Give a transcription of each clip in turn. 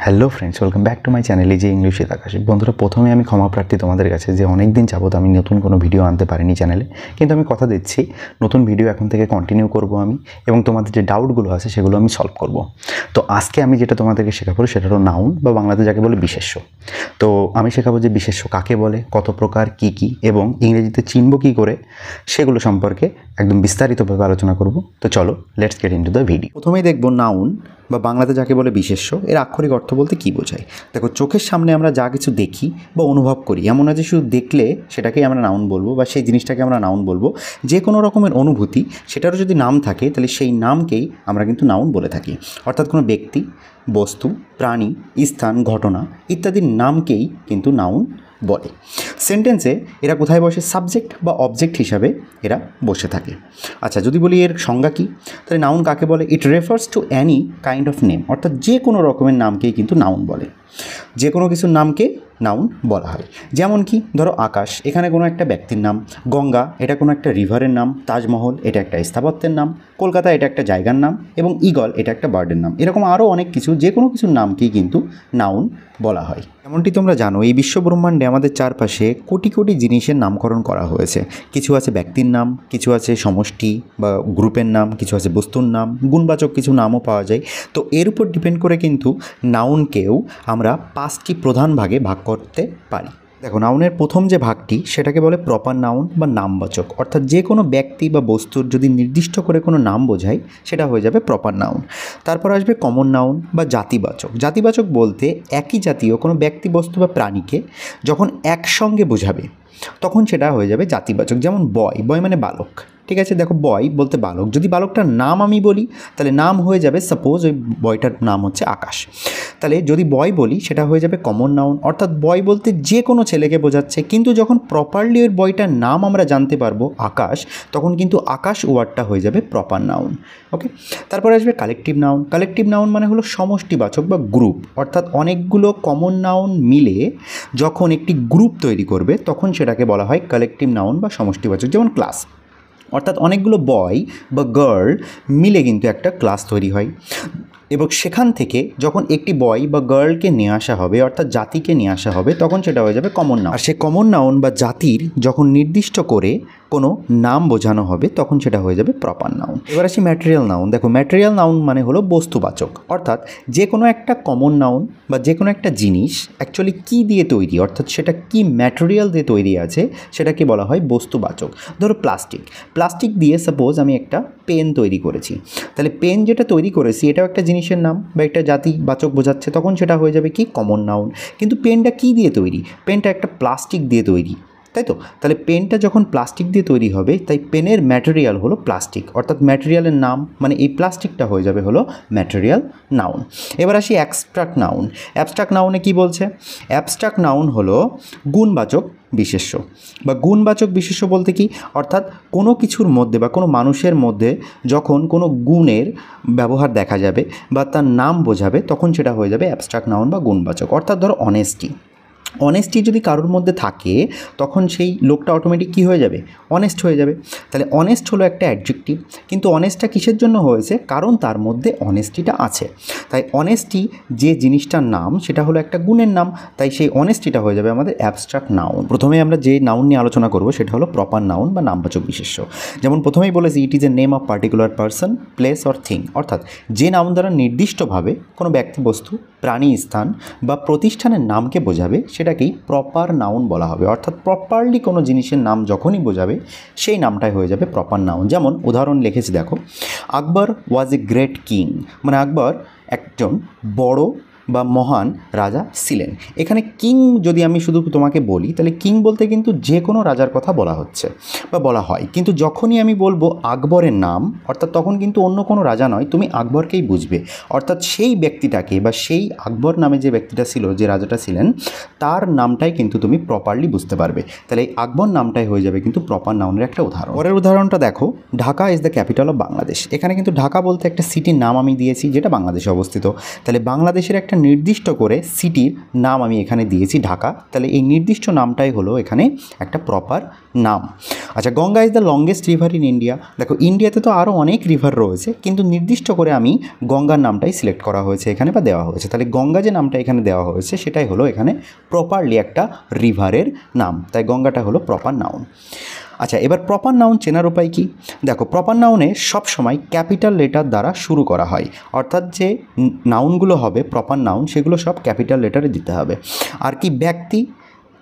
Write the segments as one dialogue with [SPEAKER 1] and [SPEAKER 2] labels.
[SPEAKER 1] Hello friends, welcome back to my channel যে English with আকাশ। বন্ধুরা, প্রথমে আমি ক্ষমা প্রার্থী তোমাদের কাছে যে অনেক দিন যাবত আমি নতুন কোনো ভিডিও আনতে পারিনি চ্যানেলে, কিন্তু আমি কথা দিচ্ছি নতুন ভিডিও এখন থেকে কন্টিনিউ করব আমি, এবং তোমাদের যে ডাউটগুলো আছে সেগুলো আমি সলভ করব। তো আজকে আমি যেটা তোমাদেরকে শেখাবো সেটা হলো নাউন, বা বাংলাতে যাকে বলে বিশেষ্য। তো আমি শেখাবো যে বিশেষ্য কাকে বলে, কত প্রকার, কী কী, এবং ইংরেজিতে চিনব কী করে, সেগুলো সম্পর্কে একদম বিস্তারিতভাবে আলোচনা করব। তো চলো, let's get into the video. প্রথমেই দেখব নাউন বা বাংলাতে যাকে বলে বিশেষ্য, এর আক্ষরিক অর্থ বলতে কী বোঝায়। দেখো, চোখের সামনে আমরা যা কিছু দেখি বা অনুভব করি, এমন না যে শুধু দেখলে সেটাকেই আমরা নাউন বলবো বা সেই জিনিসটাকে আমরা নাউন বলবো। যে কোনো রকমের অনুভূতি, সেটারও যদি নাম থাকে তাহলে সেই নামকেই আমরা কিন্তু নাউন বলে থাকি। অর্থাৎ কোনো ব্যক্তি, বস্তু, প্রাণী, স্থান, ঘটনা ইত্যাদির নামকেই কিন্তু নাউন বলে। সেন্টেন্সে এরা কোথায় বসে? সাবজেক্ট বা অবজেক্ট হিসাবে এরা বসে থাকে। আচ্ছা, যদি বলি এর সংজ্ঞা কী, তাহলে নাউন কাকে বলে? It refers to Annie kind of name. অর্থাৎ যে কোনো রকমের নামকেই কিন্তু নাউন বলে। যে কোনো কিছুর নামকে নাউন বলা হয়। যেমন কি, ধরো আকাশ, এখানে কোনো একটা ব্যক্তির নাম। গঙ্গা, এটা কোনো একটা রিভারের নাম। তাজমহল, এটা একটা স্থাপত্যের নাম। কলকাতা, এটা একটা জায়গার নাম। এবং ঈগল, এটা একটা বার্ডের নাম। এরকম আরও অনেক কিছু, যে কোনো কিছুর নামকেই কিন্তু নাউন বলা হয়। এমনটি তোমরা জানো, এই বিশ্বব্রহ্মাণ্ডে আমাদের চারপাশে কোটি কোটি জিনিসের নামকরণ করা হয়েছে। কিছু আছে ব্যক্তির নাম, কিছু আছে সমষ্টি বা গ্রুপের নাম, কিছু আছে বস্তুর নাম, গুণবাচক কিছু নামও পাওয়া যায়। তো এর উপর ডিপেন্ড করে কিন্তু নাউনকেও আমরা 5টি প্রধান ভাগে ভাগ করতে পারি। দেখো, নাউনের প্রথম যে ভাগটি সেটাকে বলে প্রপার নাউন বা নামবাচক। অর্থাৎ যে কোনো ব্যক্তি বা বস্তুর যদি নির্দিষ্ট করে কোনো নাম বোঝায়, সেটা হয়ে যাবে প্রপার নাউন। তারপর আসবে কমন নাউন বা জাতিবাচক। জাতিবাচক বলতে একই জাতীয় কোনো ব্যক্তি, বস্তু বা প্রাণীকে যখন একসঙ্গে বোঝাবে তখন সেটা হয়ে যাবে জাতিবাচক। যেমন বয়, বয় মানে বালক। ঠিক আছে, দেখো, বয় বলতে বালক। যদি বালকটার নাম আমি বলি তাহলে নাম হয়ে যাবে, সাপোজ ওই বয়টার নাম হচ্ছে আকাশ, তাহলে যদি বয় বলি সেটা হয়ে যাবে কমন নাউন। অর্থাৎ বয় বলতে যে কোনো ছেলেকে বোঝাচ্ছে। কিন্তু যখন প্রপারলি ওই বয়টার নাম আমরা জানতে পারবো আকাশ, তখন কিন্তু আকাশ ওয়ার্ডটা হয়ে যাবে প্রপার নাউন। ওকে, তারপর আসবে কালেকটিভ নাউন। কালেকটিভ নাউন মানে হলো সমষ্টিবাচক বা গ্রুপ। অর্থাৎ অনেকগুলো কমন নাউন মিলে যখন একটি গ্রুপ তৈরি করবে তখন সেটাকে বলা হয় কালেকটিভ নাউন বা সমষ্টিবাচক। যেমন ক্লাস, অর্থাৎ অনেকগুলো বয় বা গার্ল মিলে কিন্তু একটা ক্লাস তৈরি হয়, এবং সেখান থেকে যখন একটি বয় বা গার্লকে নিয়ে আসা হবে, অর্থাৎ জাতিকে নিয়ে আসা হবে, তখন সেটা হয়ে যাবে কমন নাউন। আর সে কমন নাউন বা জাতির যখন নির্দিষ্ট করে কোনো নাম বোঝানো হবে তখন সেটা হয়ে যাবে প্রপার নাউন। এবার আসি ম্যাটেরিয়াল নাউন। দেখো, ম্যাটেরিয়াল নাউন মানে হলো বস্তুবাচক। অর্থাৎ যে কোনো একটা কমন নাউন বা যে কোনো একটা জিনিস অ্যাকচুয়ালি কী দিয়ে তৈরি, অর্থাৎ সেটা কী ম্যাটেরিয়াল দিয়ে তৈরি আছে, সেটাকে বলা হয় বস্তুবাচক। ধরো প্লাস্টিক, প্লাস্টিক দিয়ে সাপোজ আমি একটা পেন তৈরি করেছি, তাহলে পেন যেটা তৈরি করেছি এটাও একটা জিনিসের নাম বা একটা জাতিবাচক বোঝাচ্ছে, তখন সেটা হয়ে যাবে কি? Common noun. কিন্তু পেনটা কী দিয়ে তৈরি? পেনটা একটা প্লাস্টিক দিয়ে তৈরি, তাই তো? তাহলে পেনটা যখন প্লাস্টিক দিয়ে তৈরি হবে, তাই পেনের ম্যাটেরিয়াল হলো প্লাস্টিক। অর্থাৎ ম্যাটেরিয়ালের নাম মানে এই প্লাস্টিকটা হয়ে যাবে হলো ম্যাটেরিয়াল নাউন। এবার আসি অ্যাবস্ট্রাক্ট নাউন। অ্যাবস্ট্রাক্ট নাউনে কি বলছে? অ্যাবস্ট্রাক্ট নাউন হলো গুণবাচক বিশেষ্য বা গুণবাচক বিশেষ্য বলতে কি? অর্থাৎ কোনো কিছুর মধ্যে বা কোনো মানুষের মধ্যে যখন কোনো গুণের ব্যবহার দেখা যাবে বা তার নাম বোঝাবে, তখন সেটা হয়ে যাবে অ্যাবস্ট্রাক্ট নাউন বা গুণবাচক। অর্থাৎ ধরো অনেস্টি, অনেস্টি যদি কারোর মধ্যে থাকে তখন সেই লোকটা অটোমেটিক কী হয়ে যাবে? অনেস্ট হয়ে যাবে। তাহলে অনেস্ট হলো একটা অ্যাডজেক্টিভ, কিন্তু অনেস্টটা কিসের জন্য হয়েছে? কারণ তার মধ্যে অনেস্টিটা আছে। তাই অনেস্টি যে জিনিসটার নাম সেটা হলো একটা গুণের নাম, তাই সেই অনেস্টিটা হয়ে যাবে আমাদের অ্যাবস্ট্রাক্ট নাউন। প্রথমে আমরা যে নাউন নিয়ে আলোচনা করব সেটা হলো প্রপার নাউন বা নামবাচক বিশেষ্য। যেমন প্রথমেই বলেছি, it is a name of particular person, place or thing. অর্থাৎ যে নাউন দ্বারা নির্দিষ্টভাবে কোনো ব্যক্তি, বস্তু, প্রাণী, স্থান বা প্রতিষ্ঠানের নামকে বোঝাবে সেটাকেই প্রপার নাউন বলা হবে। অর্থাৎ প্রপারলি কোনো জিনিসের নাম যখনই বোঝাবে সেই নামটাই হয়ে যাবে প্রপার নাউন। যেমন উদাহরণ লিখেছি, দেখো, আকবর ওয়াজ এ গ্রেট কিং, মানে আকবর একজন বড় বা মহান রাজা ছিলেন। এখানে কিং যদি আমি শুধু তোমাকে বলি তাহলে কিং বলতে কিন্তু যে কোনো রাজার কথা বলা হচ্ছে বা বলা হয়, কিন্তু যখনই আমি বলবো আকবরের নাম, অর্থাৎ তখন কিন্তু অন্য কোনো রাজা নয়, তুমি আকবরকেই বুঝবে। অর্থাৎ সেই ব্যক্তিটাকে বা সেই আকবর নামে যে ব্যক্তিটা ছিল, যে রাজাটা ছিলেন, তার নামটাই কিন্তু তুমি প্রপারলি বুঝতে পারবে। তাহলে এই আকবর নামটাই হয়ে যাবে কিন্তু প্রপার নাউনের একটা উদাহরণ। পরের উদাহরণটা দেখো, Dhaka is the capital of Bangladesh. এখানে কিন্তু ঢাকা বলতে একটা সিটির নাম আমি দিয়েছি যেটা বাংলাদেশে অবস্থিত। তাহলে বাংলাদেশের একটা নির্দিষ্ট করে সিটির নাম আমি এখানে দিয়েছি ঢাকা, তাহলে এই নির্দিষ্ট নামটাই হলো এখানে একটা প্রপার নাম। আচ্ছা, Ganga is the longest river in India. দেখো ইন্ডিয়াতে তো আরও অনেক রিভার রয়েছে, কিন্তু নির্দিষ্ট করে আমি গঙ্গার নামটাই সিলেক্ট করা হয়েছে এখানে বা দেওয়া হয়েছে। তাহলে গঙ্গা যে নামটা এখানে দেওয়া হয়েছে সেটাই হলো এখানে প্রপারলি একটা রিভারের নাম, তাই গঙ্গাটা হলো প্রপার নাউন। আচ্ছা, এবার প্রপার নাউন চেনার উপায় কী? দেখো, প্রপার নাউনে সবসময় ক্যাপিটাল লেটার দ্বারা শুরু করা হয়, অর্থাৎ যে নাউনগুলো হবে প্রপার নাউন সেগুলো সব ক্যাপিটাল লেটারে দিতে হবে। আর কি ব্যক্তি,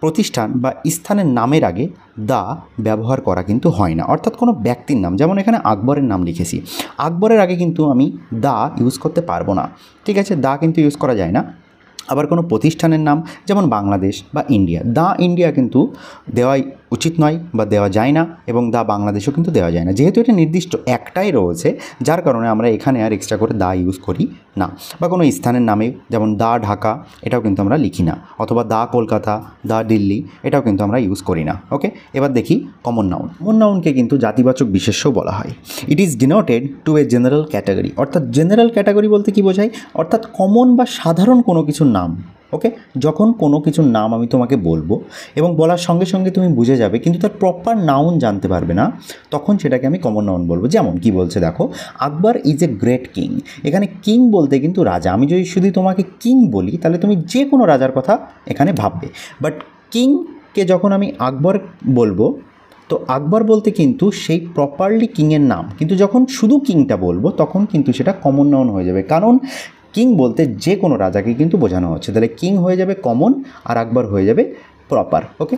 [SPEAKER 1] প্রতিষ্ঠান বা স্থানের নামের আগে দা ব্যবহার করা কিন্তু হয় না, অর্থাৎ কোনো ব্যক্তির নাম, যেমন এখানে আকবরের নাম লিখেছি, আকবরের আগে কিন্তু আমি দা ইউজ করতে পারবো না, ঠিক আছে, দা কিন্তু ইউজ করা যায় না। আবার কোনো প্রতিষ্ঠানের নাম যেমন বাংলাদেশ বা ইন্ডিয়া, দা ইন্ডিয়া কিন্তু দেওয়াই উচিত নয় বা দেওয়া যায় না, এবং দা বাংলাদেশও কিন্তু দেওয়া যায় না, যেহেতু এটা নির্দিষ্ট একটাই রয়েছে, যার কারণে আমরা এখানে আর এক্সট্রা করে দা ইউজ করি না। বা কোনো স্থানের নামে যেমন দা ঢাকা, এটাও কিন্তু আমরা লিখি না, অথবা দা কলকাতা, দা দিল্লি, এটাও কিন্তু আমরা ইউজ করি না। ওকে, এবার দেখি কমন নাউন। কমন নাউনকে কিন্তু জাতিবাচক বিশেষ্য বলা হয়। It is denoted to a general category, অর্থাৎ জেনারেল ক্যাটাগরি বলতে কী বোঝায়? অর্থাৎ কমন বা সাধারণ কোনো কিছুর নাম। ওকে, যখন কোনো কিছুর নাম আমি তোমাকে বলবো এবং বলার সঙ্গে সঙ্গে তুমি বুঝে যাবে কিন্তু তার প্রপার নাউন জানতে পারবে না, তখন সেটাকে আমি কমন নাউন বলবো। যেমন কি বলছে দেখো, আকবর ইজ এ গ্রেট কিং। এখানে কিং বলতে কিন্তু রাজা। আমি যদি শুধু তোমাকে কিং বলি তাহলে তুমি যে কোনো রাজার কথা এখানে ভাববে, বাট কিংকে যখন আমি আকবর বলবো তো আকবর বলতে কিন্তু সেই প্রপারলি কিংয়ের নাম, কিন্তু যখন শুধু কিংটা বলবো তখন কিন্তু সেটা কমন নাউন হয়ে যাবে, কারণ কিং বলতে যে কোনো রাজাকে কিন্তু বোঝানো হচ্ছে। তাহলে কিং হয়ে যাবে কমন আর আকবর হয়ে যাবে প্রপার। ওকে,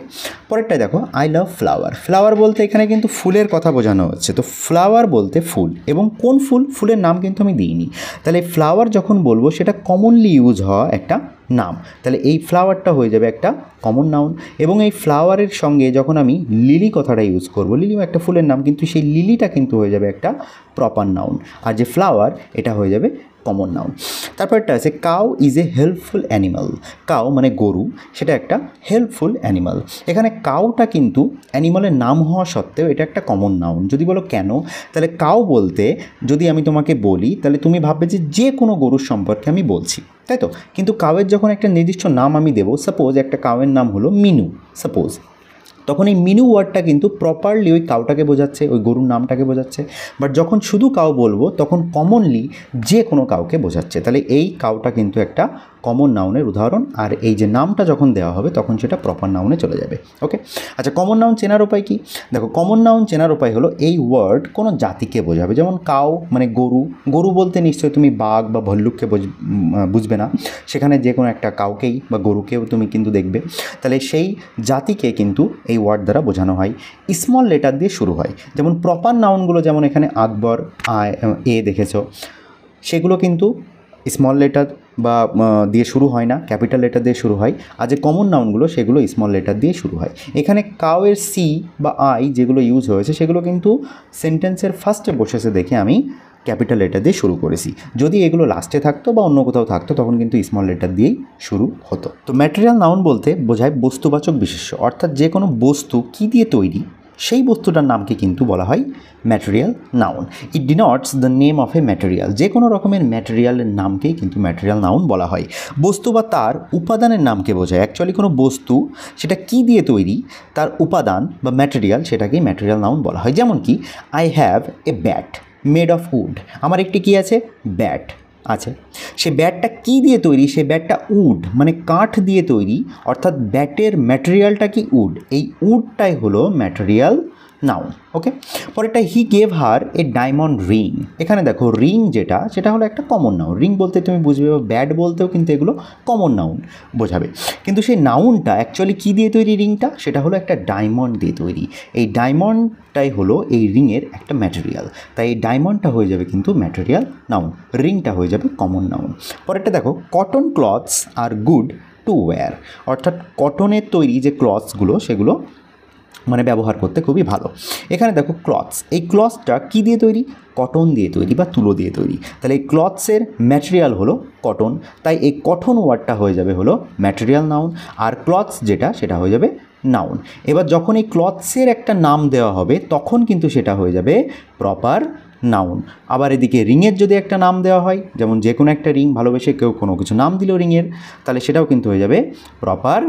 [SPEAKER 1] পরেরটাই দেখো, আই লাভ ফ্লাওয়ার। ফ্লাওয়ার বলতে এখানে কিন্তু ফুলের কথা বোঝানো হচ্ছে, তো ফ্লাওয়ার বলতে ফুল, এবং কোন ফুল, ফুলের নাম কিন্তু আমি দিইনি। তাহলে ফ্লাওয়ার যখন বলবো সেটা কমনলি ইউজ হওয়া একটা নাম, তাহলে এই ফ্লাওয়ারটা হয়ে যাবে একটা কমন নাউন। এবং এই ফ্লাওয়ারের সঙ্গে যখন আমি লিলি কথাটা ইউজ করবো, লিলিও একটা ফুলের নাম, কিন্তু সেই লিলিটা কিন্তু হয়ে যাবে একটা প্রপার নাউন, আর যে ফ্লাওয়ার এটা হয়ে যাবে কমন নাউন। তারপরটা আছে cow is a helpful animal. Cow মানে গরু, সেটা একটা হেল্পফুল অ্যানিমাল। এখানে কাউটা কিন্তু অ্যানিমালের নাম হওয়া সত্ত্বেও এটা একটা কমন নাউন। যদি বলো কেন, তাহলে কাউ বলতে যদি আমি তোমাকে বলি তাহলে তুমি ভাববে যে কোনো গরুর সম্পর্কে আমি বলছি, তাই তো, কিন্তু কাউয়ের যখন একটা নির্দিষ্ট নাম আমি দেবো, সাপোজ একটা কাউয়ের নাম হলো মিনু, সাপোজ, তখন এই মিনু ওয়ার্ডটা কিন্তু প্রপারলি ওই কাউটাকে বোঝাচ্ছে, ওই গরুর নামটাকে বোঝাচ্ছে। বাট যখন শুধু কাউ বলবো তখন কমনলি যে কোনো কাউকে বোঝাচ্ছে, তাহলে এই কাউটা কিন্তু একটা কমন নাউনের উদাহরণ, আর এই যে নামটা যখন দেওয়া হবে তখন সেটা প্রপার নাউনে চলে যাবে। ওকে, আচ্ছা, কমন নাউন চেনার উপায় কি? দেখো, কমন নাউন চেনার উপায় হলো এই ওয়ার্ড কোনো জাতিকে বোঝাবে, যেমন কাউ মানে গরু, গরু বলতে নিশ্চয়ই তুমি বাঘ বা ভল্লুককে বুঝবে না, সেখানে যে কোনো একটা কাউকেই বা গরুকেও তুমি কিন্তু দেখবে, তাহলে সেই জাতিকে কিন্তু এই ওয়ার্ড দ্বারা বোঝানো হয়। স্মল লেটার দিয়ে শুরু হয়, যেমন প্রপার নাউনগুলো, যেমন এখানে আকবর এ দেখেছো, সেগুলো কিন্তু স্মল লেটার বা দিয়ে শুরু হয় না, ক্যাপিটাল লেটার দিয়ে শুরু হয়। আর যে কমন নাউনগুলো সেগুলো স্মল লেটার দিয়ে শুরু হয়। এখানে কাউয়ের সি বা আই যেগুলো ইউজ হয়েছে সেগুলো কিন্তু সেন্টেন্সের ফার্স্টে বসেছে দেখে আমি ক্যাপিটাল লেটার দিয়ে শুরু করেছি। যদি এগুলো লাস্টে থাকতো বা অন্য কোথাও থাকতো তখন কিন্তু স্মল লেটার দিয়েই শুরু হতো। তো ম্যাটেরিয়াল নাউন বলতে বোঝায় বস্তুবাচক বিশেষ্য, অর্থাৎ যে কোনো বস্তু কী দিয়ে তৈরি সেই বস্তুটার নামকে কিন্তু বলা হয় material noun. It denotes the name of A material. যে কোনো রকমের ম্যাটেরিয়ালের নামকেই কিন্তু ম্যাটেরিয়াল নাউন বলা হয়। বস্তু বা তার উপাদানের নামকে বোঝায়। অ্যাকচুয়ালি কোনো বস্তু সেটা কী দিয়ে তৈরি, তার উপাদান বা ম্যাটেরিয়াল, সেটাকেই ম্যাটেরিয়াল নাউন বলা হয়। যেমন কি, I have a bat made of wood. আমার একটি কী আছে? ব্যাট আছে। সে ব্যাটটা কী দিয়ে তৈরি? সে ব্যাটটা উড মানে কাঠ দিয়ে তৈরি, অর্থাৎ ব্যাটের ম্যাটেরিয়ালটা কি? উড। এই উডটাই হলো ম্যাটেরিয়াল নাউন। ওকে, পরেরটা, he gave her a diamond ring. এখানে দেখো রিং যেটা, সেটা হলো একটা কমন নাউন। রিং বলতে তুমি বুঝবে, ব্যাট বলতেও কিন্তু এগুলো কমন নাউন বোঝাবে, কিন্তু সেই নাউনটা অ্যাকচুয়ালি কী দিয়ে তৈরি? রিংটা, সেটা হলো একটা ডায়মন্ড দিয়ে তৈরি। এই ডায়মন্ডটাই হলো এই রিংয়ের একটা ম্যাটেরিয়াল, তাই এই ডায়মন্ডটা হয়ে যাবে কিন্তু ম্যাটেরিয়াল নাউন, রিংটা হয়ে যাবে কমন নাউন। পরেরটা দেখো, কটন ক্লথস আর গুড টু ওয়্যার, অর্থাৎ কটনের তৈরি যে ক্লথসগুলো সেগুলো মানে ব্যবহার করতে খুবই ভালো। এখানে দেখো ক্লথস, এই ক্লথসটা কী দিয়ে তৈরি? কটন দিয়ে তৈরি বা তুলো দিয়ে তৈরি, তাহলে এই ক্লথসের ম্যাটেরিয়াল হলো কটন, তাই এই কটন ওয়ার্ডটা হয়ে যাবে হলো ম্যাটেরিয়াল নাউন, আর ক্লথস যেটা সেটা হয়ে যাবে নাউন। এবার যখন এই ক্লথসের একটা নাম দেওয়া হবে তখন কিন্তু সেটা হয়ে যাবে প্রপার নাউন। আবার এদিকে রিংয়ের যদি একটা নাম দেওয়া হয়, যেমন যে কোনো একটা রিং ভালোবেসে কেউ কোনো কিছু নাম দিল রিংয়ের, তাহলে সেটাও কিন্তু হয়ে যাবে প্রপার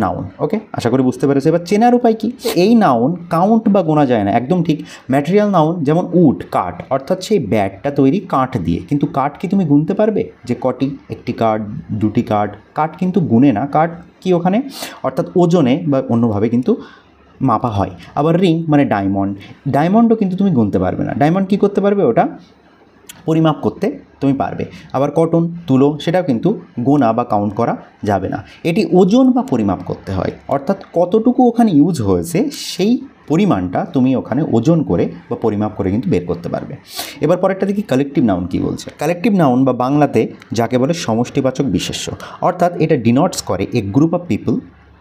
[SPEAKER 1] নাউন। ওকে, আশা করি বুঝতে পেরেছো। এবার চেনার উপায় কি? এই নাউন কাউন্ট বা গোনা যায় না, একদম ঠিক। ম্যাটেরিয়াল নাউন যেমন উড, কাঠ, অর্থাৎ সেই ব্যাটটা তৈরি কাঠ দিয়ে, কিন্তু কাঠ কি তুমি গুনতে পারবে যে কটি? একটি কাঠ, দুটি কাঠ? কাঠ কিন্তু গুনে না, কাঠ কি ওখানে অর্থাৎ ওজনে বা অন্যভাবে কিন্তু মাপা হয়। আবার রিং মানে ডায়মন্ড, ডায়মন্ডও কিন্তু তুমি গুনতে পারবে না। ডায়মন্ড কী করতে পারবে? ওটা পরিমাপ করতে তুমি পারবে। আবার কটন, তুলো, সেটাও কিন্তু গোনা বা কাউন্ট করা যাবে না। এটি ওজন বা পরিমাপ করতে হয়, অর্থাৎ কতটুকু ওখানে ইউজ হয়েছে সেই পরিমাণটা তুমি ওখানে ওজন করে বা পরিমাপ করে কিন্তু বের করতে পারবে। এবার পরেরটা দেখি কালেকটিভ নাউন কী বলছে। কালেকটিভ নাউন বা বাংলাতে যাকে বলে সমষ্টিবাচক বিশেষ্য, অর্থাৎ এটা ডিনোটস করে a group of people,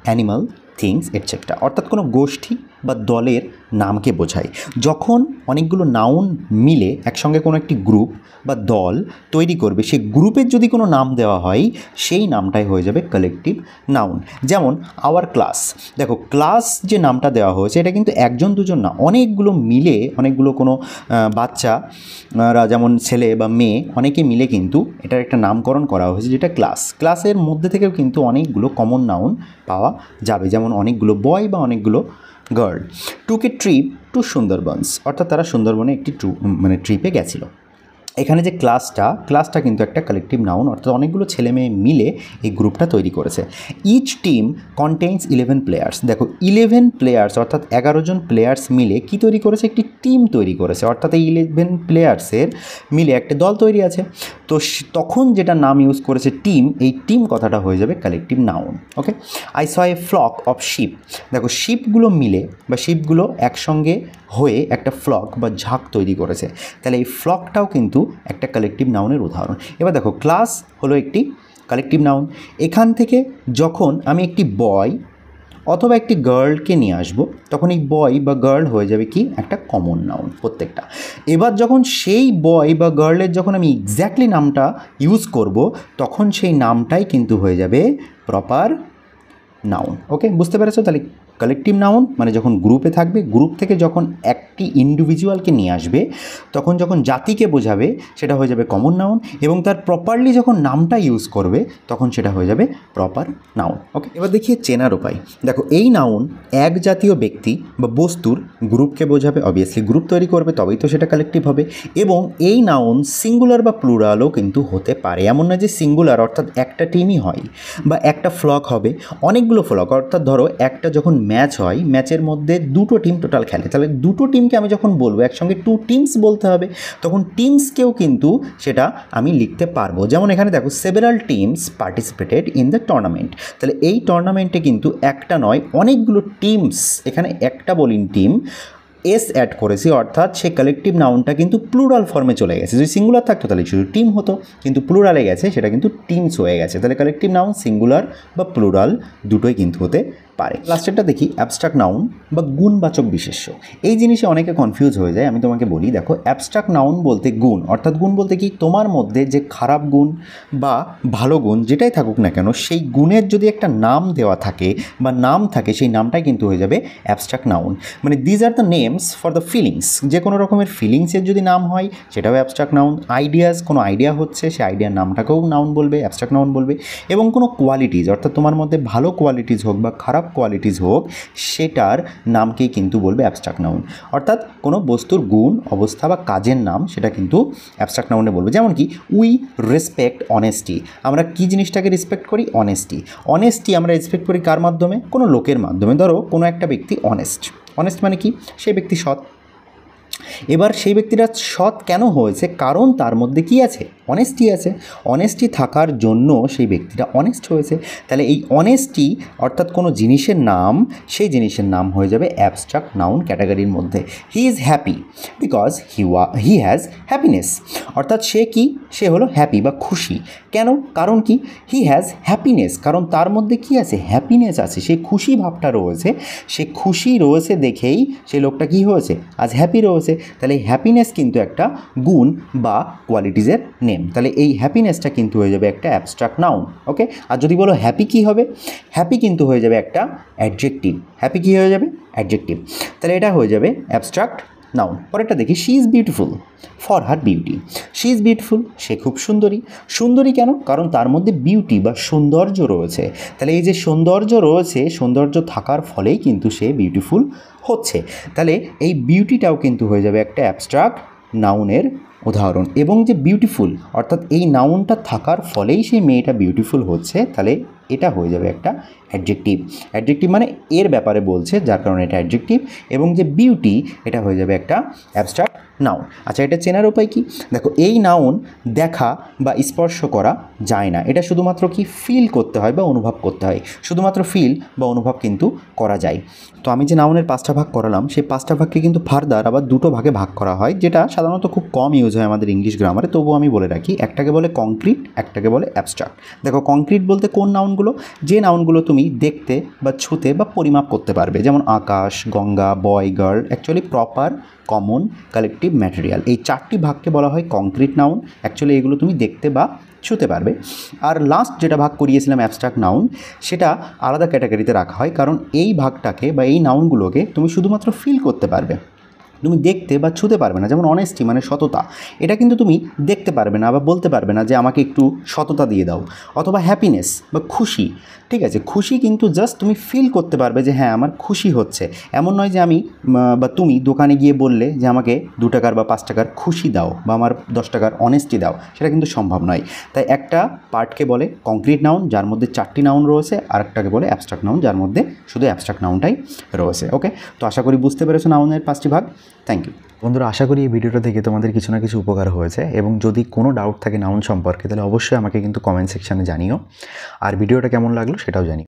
[SPEAKER 1] animal, things etcetera, অর্থাৎ কোনো গোষ্ঠী বা দলের নামকে বোঝায়। যখন অনেকগুলো নাউন মিলে একসঙ্গে কোনো একটি গ্রুপ বা দল তৈরি করবে, সেই গ্রুপের যদি কোনো নাম দেওয়া হয়, সেই নামটাই হয়ে যাবে কালেকটিভ নাউন। যেমন আওয়ার ক্লাস, দেখো ক্লাস যে নামটা দেওয়া হয়েছে এটা কিন্তু একজন দুজন না, অনেকগুলো মিলে, অনেকগুলো কোনো বাচ্চারা যেমন ছেলে বা মেয়ে অনেকে মিলে কিন্তু এটার একটা নামকরণ করা হয়েছে যেটা ক্লাস। ক্লাসের মধ্যে থেকেও কিন্তু অনেকগুলো কমন নাউন পাওয়া যাবে, যেমন অনেকগুলো বয় বা অনেকগুলো girl. Took a trip to Sundarbans, অর্থাৎ তারা সুন্দরবনে একটি ট্রিপে গেছিলো। এখানে যে ক্লাসটা কিন্তু একটা কালেকটিভ নাউন, অর্থাৎ অনেকগুলো ছেলে মেয়ে মিলে এই গ্রুপটা তৈরি করেছে। ইচ টিম কন্টেইনস 11 প্লেয়ার্স, দেখো 11 প্লেয়ার্স অর্থাৎ 11 জন প্লেয়ার্স মিলে কি তৈরি করেছে? একটি টিম তৈরি করেছে, অর্থাৎ এই 11 প্লেয়ার্সের মিলে একটা দল তৈরি আছে। তো তখন যেটা নাম ইউজ করেছে টিম, এই টিম কথাটা হয়ে যাবে collective noun. Okay, I saw a flock of sheep, দেখো শিপগুলো মিলে বা শিপগুলো একসঙ্গে হয়ে একটা ফ্লক বা ঝাঁক তৈরি করেছে, তাহলে এই ফ্লকটাও কিন্তু একটা কালেকটিভ নাউনের উদাহরণ। এবার দেখো ক্লাস হলো একটি কালেকটিভ নাউন। এখান থেকে যখন আমি একটি বয় অথবা একটি গার্লকে নিয়ে আসবো, তখন এই বয় বা গার্ল হয়ে যাবে কি? একটা কমন নাউন প্রত্যেকটা। এবার যখন সেই বয় বা গার্লের যখন আমি এক্স্যাক্টলি নামটা ইউজ করব, তখন সেই নামটাই কিন্তু হয়ে যাবে প্রপার নাউন। ওকে, বুঝতে পেরেছো? তাহলে কালেকটিভ নাউন মানে যখন গ্রুপে থাকবে, গ্রুপ থেকে যখন একটি ইন্ডিভিজুয়ালকে নিয়ে আসবে, তখন যখন জাতিকে বোঝাবে সেটা হয়ে যাবে কমন নাউন, এবং তার প্রপারলি যখন নামটা ইউজ করবে তখন সেটা হয়ে যাবে প্রপার নাউন। ওকে, এবার দেখিয়ে চেনার উপায়। দেখো এই নাউন এক জাতীয় ব্যক্তি বা বস্তুর গ্রুপকে বোঝাবে, অবভিয়াসলি গ্রুপ তৈরি করবে তবেই তো সেটা কালেকটিভ হবে, এবং এই নাউন সিঙ্গুলার বা প্লুরালও কিন্তু হতে পারে। এমন না যে সিঙ্গুলার অর্থাৎ একটা টিমই হয় বা একটা ফ্লক হবে, অনেকগুলো ফ্লক, অর্থাৎ ধরো একটা যখন ম্যাচ হয়, ম্যাচের মধ্যে দুটো টিম টোটাল খেলে, তাহলে দুটো টিমকে আমি যখন বলবো একসঙ্গে টু টিমস বলতে হবে, তখন টিমসকেও কিন্তু সেটা আমি লিখতে পারবো। যেমন এখানে দেখো several teams participated in the tournament, তাহলে এই টুর্নামেন্টে কিন্তু একটা নয় অনেকগুলো টিমস, এখানে একটা বলিন টিম এস অ্যাড করেছি, অর্থাৎ সেই কালেকটিভ নাউনটা কিন্তু প্লুরাল ফর্মে চলে গেছে। যদি সিঙ্গুলার থাকতো তাহলে শুধু টিম হতো, কিন্তু প্লুরালে গেছে সেটা কিন্তু টিমস হয়ে গেছে। তাহলে কালেকটিভ নাউন সিঙ্গুলার বা প্লুরাল দুটোই কিন্তু হতে পারে। লাস্টেরটা দেখি অ্যাবস্ট্রাক্ট নাউন বা গুণবাচক বিশেষ্য। এই জিনিসে অনেকে কনফিউজ হয়ে যায়, আমি তোমাকে বলি। দেখো অ্যাবস্ট্রাক্ট নাউন বলতে গুণ, অর্থাৎ গুণ বলতে কি? তোমার মধ্যে যে খারাপ গুণ বা ভালো গুণ যেটাই থাকুক না কেন, সেই গুণের যদি একটা নাম দেওয়া থাকে বা নাম থাকে, সেই নামটাই কিন্তু হয়ে যাবে অ্যাবস্ট্রাক্ট নাউন। মানে these are the names for the feelings, যে কোনো রকমের ফিলিংসের যদি নাম হয় সেটাও অ্যাবস্ট্রাক্ট নাউন। আইডিয়াস, কোনো আইডিয়া হচ্ছে সেই আইডিয়ার নামটাকেও নাউন বলবে, অ্যাবস্ট্রাক্ট নাউন বলবে। এবং কোনো কোয়ালিটিজ, অর্থাৎ তোমার মধ্যে ভালো কোয়ালিটিজ হোক বা খারাপ কোয়ালিটিজ হোক, সেটার নামকেই কিন্তু বলবে অ্যাবস্ট্রাক্ট নাউন। অর্থাৎ কোনো বস্তুর গুণ, অবস্থা বা কাজের নাম সেটা কিন্তু অ্যাবস্ট্রাক্ট নাউনে বলবে। যেমন কি উই রেসপেক্ট অনেস্টি, আমরা কি জিনিসটাকে রেসপেক্ট করি? অনেস্টি। অনেস্টি আমরা রেসপেক্ট করি কার মাধ্যমে? কোনো লোকের মাধ্যমে। ধরো কোনো একটা ব্যক্তি অনেস্ট, অনেস্ট মানে কি? সেই ব্যক্তি সৎ। এবার সেই ব্যক্তিটা সৎ কেন হয়েছে? কারণ তার মধ্যে কি আছে? অনেস্টি আছে। অনেস্টি থাকার জন্য সেই ব্যক্তিটা অনেস্ট হয়েছে। তাহলে এই অনেস্টি অর্থাৎ কোনো জিনিসের নাম, সেই জিনিসের নাম হয়ে যাবে অ্যাবস্ট্রাক্ট নাউন ক্যাটাগরির মধ্যে। He is happy because he has happiness, অর্থাৎ সে কি? সে হলো হ্যাপি বা খুশি। কেন? কারণ কি? হি হ্যাজ হ্যাপিনেস, কারণ তার মধ্যে কি আছে? হ্যাপিনেস আছে, সেই খুশি ভাবটা রয়েছে। সে খুশি রয়েছে দেখেই সেই লোকটা কি হয়েছে? আজ হ্যাপি রয়েছে। তাহলে এই হ্যাপিনেস কিন্তু একটা গুণ বা কোয়ালিটিজের নেম। তাহলে এই হ্যাপিনেসটা কিন্তু হয়ে যাবে একটা অ্যাবস্ট্রাক্ট নাউন। ওকে, আর যদি বলো হ্যাপি কী হবে? হ্যাপি কিন্তু হয়ে যাবে একটা অ্যাডজেক্টিভ। হ্যাপি কী হয়ে যাবে? অ্যাডজেক্টিভ। তাহলে এটা হয়ে যাবে অ্যাবস্ট্রাক্ট নাউন। পরেরটা দেখি, she is beautiful for her beauty. She is beautiful, সে খুব সুন্দরী। সুন্দরী কেন? কারণ তার মধ্যে বিউটি বা সৌন্দর্য রয়েছে। তাহলে এই যে সৌন্দর্য রয়েছে, সৌন্দর্য থাকার ফলেই কিন্তু সে বিউটিফুল হচ্ছে। তাহলে এই বিউটিটাও কিন্তু হয়ে যাবে একটা অ্যাবস্ট্রাক্ট নাউনের উদাহরণ। এবং যে বিউটিফুল অর্থাৎ এই নাউনটা থাকার ফলেই সেই মেয়েটা বিউটিফুল হচ্ছে, তাহলে এটা হয়ে যাবে একটা অ্যাডজেক্টিভ। অ্যাডজেক্টিভ মানে এর ব্যাপারে বলছে, যার কারণে এটা অ্যাডজেক্টিভ। এবং যে বিউটি, এটা হয়ে যাবে একটা অ্যাবস্ট্রাক্ট নাউন। আচ্ছা, এটা চেনার উপায় কি? দেখো, এই নাউন দেখা বা স্পর্শ করা যায় না, এটা শুধুমাত্র কি ফিল করতে হয় বা অনুভব করতে হয়। শুধুমাত্র ফিল বা অনুভব কিন্তু করা যায়। তো আমি যে নাউনের 5টা ভাগ করালাম, সেই 5টা ভাগকে কিন্তু ফার্দার আবার 2টো ভাগে ভাগ করা হয়, যেটা সাধারণত খুব কম ইউজ হয় আমাদের ইংলিশ গ্রামারে, তবুও আমি বলে রাখি। একটাকে বলে কংক্রিট, একটাকে বলে অ্যাবস্ট্রাক্ট। দেখো, কংক্রিট বলতে কোন নাউনগুলো? যে নাউনগুলো তুমি দেখতে বা ছুতে বা পরিমাপ করতে পারবে, যেমন Akash, Ganga, boy, girl. Actually proper, common, collective, material, এই 4টি ভাগকে বলা হয় কংক্রিট নাউন। অ্যাকচুয়ালি এগুলো তুমি দেখতে বা ছুতে পারবে। আর লাস্ট যেটা ভাগ করিয়েছিলাম অ্যাবস্ট্রাক্ট নাউন, সেটা আলাদা ক্যাটাগরিতে রাখা হয়, কারণ এই ভাগটাকে বা এই নাউনগুলোকে তুমি শুধুমাত্র ফিল করতে পারবে, তুমি দেখতে বা ছুতে পারবে না। যেমন অনেস্টি মানে সততা, এটা কিন্তু তুমি দেখতে পারবে না বা বলতে পারবে না যে আমাকে একটু সততা দিয়ে দাও। অথবা হ্যাপিনেস বা খুশি, ঠিক আছে, খুশি কিন্তু জাস্ট তুমি ফিল করতে পারবে যে হ্যাঁ আমার খুশি হচ্ছে। এমন নয় যে আমি বা তুমি দোকানে গিয়ে বললে যে আমাকে 2 টাকার বা 5 টাকার খুশি দাও বা আমার 10 টাকার অনেস্টি দাও, সেটা কিন্তু সম্ভব নয়। তাই একটা পার্টকে বলে কংক্রিট নাউন, যার মধ্যে 4টি নাউন রয়েছে, আর একটাকে বলে অ্যাবস্ট্রাক্ট নাউন, যার মধ্যে শুধু অ্যাবস্ট্রাক্ট নাউনটাই রয়েছে। ওকে, তো আশা করি বুঝতে পেরেছো নাউনের 5টি ভাগ। থ্যাংক ইউ বন্ধুরা, আশা করি এই ভিডিওটা থেকে তোমাদের কিছু না কিছু উপকার হয়েছে। এবং যদি কোনো ডাউট থাকে নাউন সম্পর্কে, তাহলে অবশ্যই আমাকে কিন্তু কমেন্ট সেকশানে জানিও। আর ভিডিওটা কেমন লাগলো সেটাও জানিও।